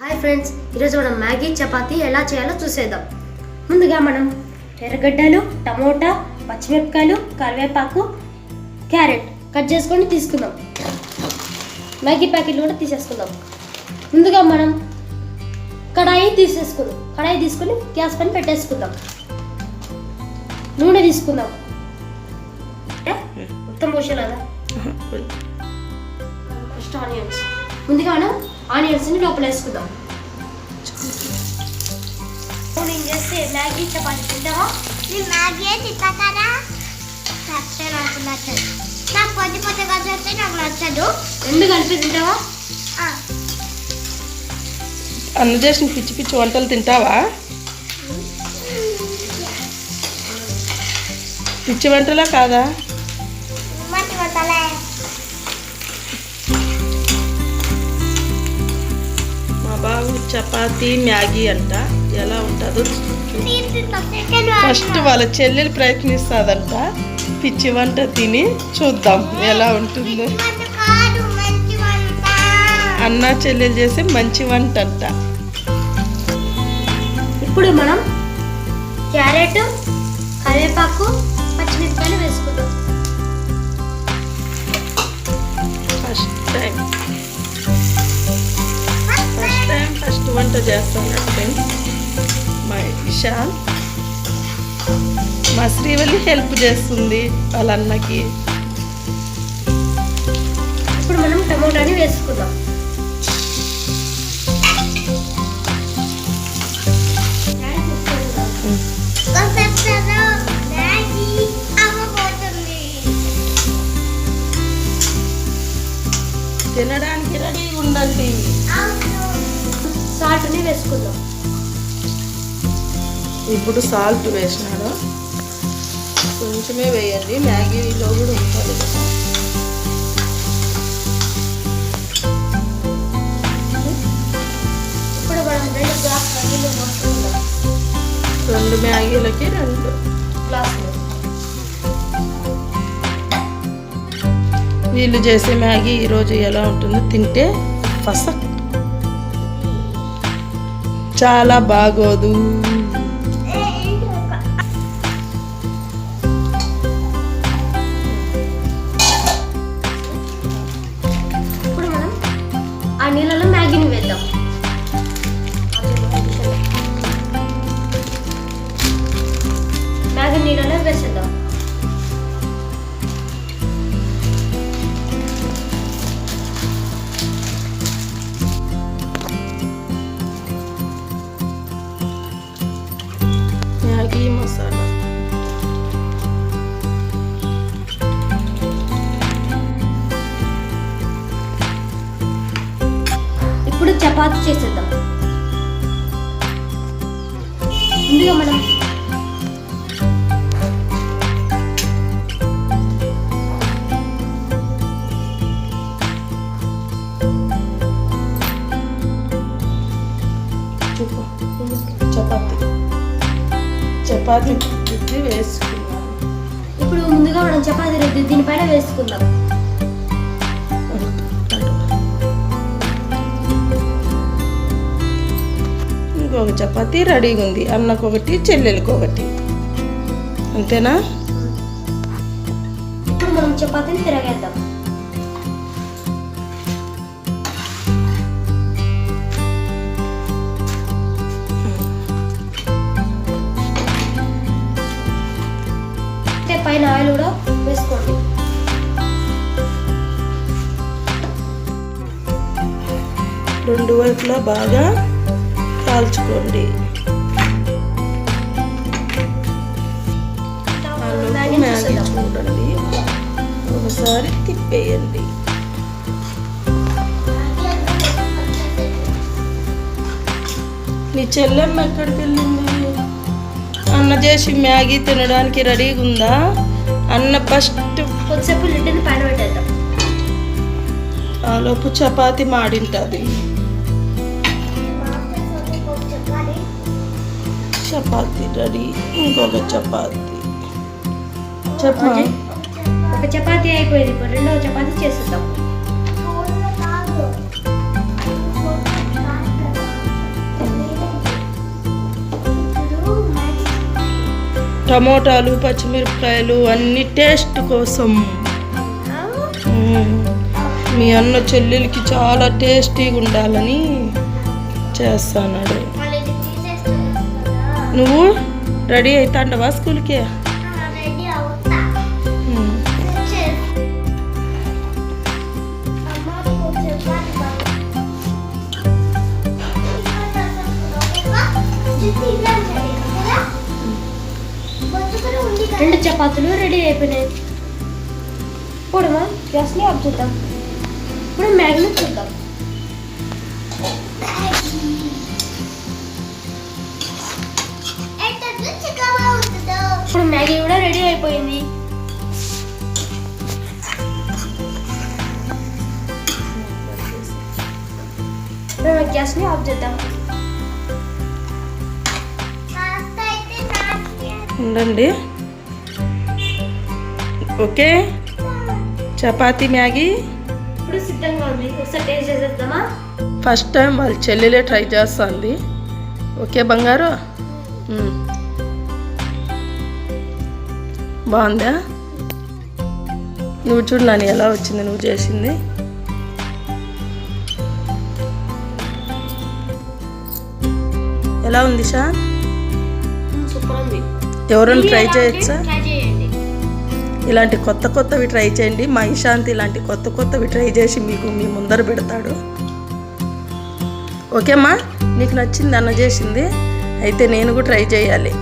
Hi friends, ఈరోజు మనం Maggi chapati ఎలా చేయాలో చూసేద్దాం. ముందుగా మనం ఎర్రగడ్డలు, టమోటా, పచ్చిమిరపకాయలు, కరివేపాకు, క్యారెట్ కట్ చేసుకొని తీసుకుందాం. మ్యాగీ ప్యాకెట్లు కూడా తీసేసుకుందాం. ముందుగా మనం కడాయి తీసుకొని గ్యాస్ పైన పెట్టేసుకుందాం. నూనె తీసుకుందాం. మొత్తం పోసేలాగా ఫస్ట్ ఆనియన్స్. ముందుగా మనం ఆనియన్స్ని లోపల వేసుకుందాం. నేను చేస్తే మ్యాగీ చపాతీ తింటావా? నేను మ్యాగీ తింటా కదా, నాకు నచ్చదు. నాకు పొద్దుగా చేస్తే నాకు నచ్చదు. రెండు కలిపి తింటావా? అన్న చేసిన పిచ్చి పిచ్చి వంటలు తింటావా? పిచ్చి వంటలా కాదా? మంచి వంటలే. మా బాబు చపాతీ మ్యాగీ అంట, ఎలా ఉంటుందో ఫస్ట్ వాళ్ళ చెల్లెలు ప్రయత్నిస్తుందంట. పిచ్చి వంట తిని చూద్దాం ఎలా ఉంటుందో. అన్న చెల్లెలు చేసే మంచి వంట అంట. ఇప్పుడు మనం క్యారెట్, కరివేపాకు, పచ్చిమిరపకాయలు వేసుకుందాం. ఫస్ట్ వంట చేస్తాను ఫ్రెండ్స్. మా ఇషాన్, మా శ్రీవల్లి హెల్ప్ చేస్తుంది వాళ్ళ అన్నకి. ఇప్పుడు మనం టమోటాని వేసుకుందాం. తినడానికి రెడీగా ఉండండి. సాల్ట్ని వేసుకుందాం. ఇప్పుడు సాల్ట్ వేసినాడు, కొంచెమే వేయండి, మ్యాగీలో కూడా ఉంటుంది కదా. ఇప్పుడు మనం 2 గ్లాసుల నీళ్ళు పోసుకుందాం. 2 మ్యాగీలకి 2 గ్లాసులు. వీళ్ళు చేసే మ్యాగీ ఈరోజు ఎలా ఉంటుందో తింటే ఫసక్ చాలా బాగోదు. ఇప్పుడు మనం ఆ నీళ్ళలో మ్యాగీని వేద్దాం. మ్యాగీ నీళ్ళలో వేసేద్దాం. మ్యాగీ మసాలా, ఇప్పుడు చపాతీ చేసేద్దాం. ముందుగా మనం చపాతీ రుద్ది వేసుకున్నాం. ఇప్పుడు ముందుగా మనం చపాతీ రుద్ది దీనిపైన వేసుకుందాం. ఇంకొక చపాతీ రెడీగా ఉంది. అన్నకొకటి, చెల్లెలకి ఒకటి. అంతేనా? ఇప్పుడు మనం చపాతీని తిరగేద్దాం. పైన ఆయిల్ కూడా వేసుకోండి. రెండు వైపులా బాగా కాల్చుకోండి. మ్యాగీ చూడండి, ఒకసారి తిప్పేయండి. నీ చెల్లెమ్మ ఎక్కడికి వెళ్ళింది? అన్న చేసి మ్యాగీ తినడానికి రెడీగా ఉందా? అన్న ఫస్ట్ కొద్దిసేపు లిడ్ని పైన పెట్టేద్దాం. ఆలోపు చపాతి మాడింటుంది. చపాతి రెడీ. ఇంకొక చపాతి. ఒక చపాతీ అయిపోయింది. ఇప్పుడు రెండవ చపాతీ చేసేద్దాం. టమోటాలు పచ్చిమిరపకాయలు అన్ని టేస్ట్ కోసం. మీ అన్న చెల్లెలకి చాలా టేస్టీగా ఉండాలని చేస్తాడు. మళ్ళీ ఇది తీసేస్తాను కదా. నువ్వు రెడీ అవుతాండవా స్కూల్కి? రెడీ అవుతా. రెండు చపాతీలు రెడీ అయిపోయినాయి. ఇప్పుడు మనం గ్యాస్ని ఆఫ్ చేద్దాం. ఇప్పుడు మ్యాగీని చూద్దాం. ఇప్పుడు మ్యాగీ కూడా రెడీ అయిపోయింది. ఇప్పుడు గ్యాస్ని ఆఫ్ చేద్దాం. ఉండండి. ఓకే, చపాతీ మ్యాగీ ఇప్పుడు సిద్ధంగా ఉంది. ఒకసారి టేస్ట్ చేసేద్దామా? ఫస్ట్ టైం వాళ్ళ చెల్లెలే ట్రై చేస్తుంది. ఓకే బంగారు, బాగుందా? నువ్వు చూడు నాని ఎలా వచ్చింది నువ్వు చేసింది. ఎలా ఉంది షా? సూపర్ ఉంది. ఎవరైనా ట్రై చేయొచ్చా? ట్రై చేయండి. ఇలాంటి కొత్త కొత్తవి ట్రై చేయండి. మా ఇషాంతి ఇలాంటి కొత్త కొత్తవి ట్రై చేసి మీకు మీ ముందర పెడతాడు. ఓకేమ్మా, నీకు నచ్చింది అన్న చేసింది, అయితే నేను కూడా ట్రై చేయాలి.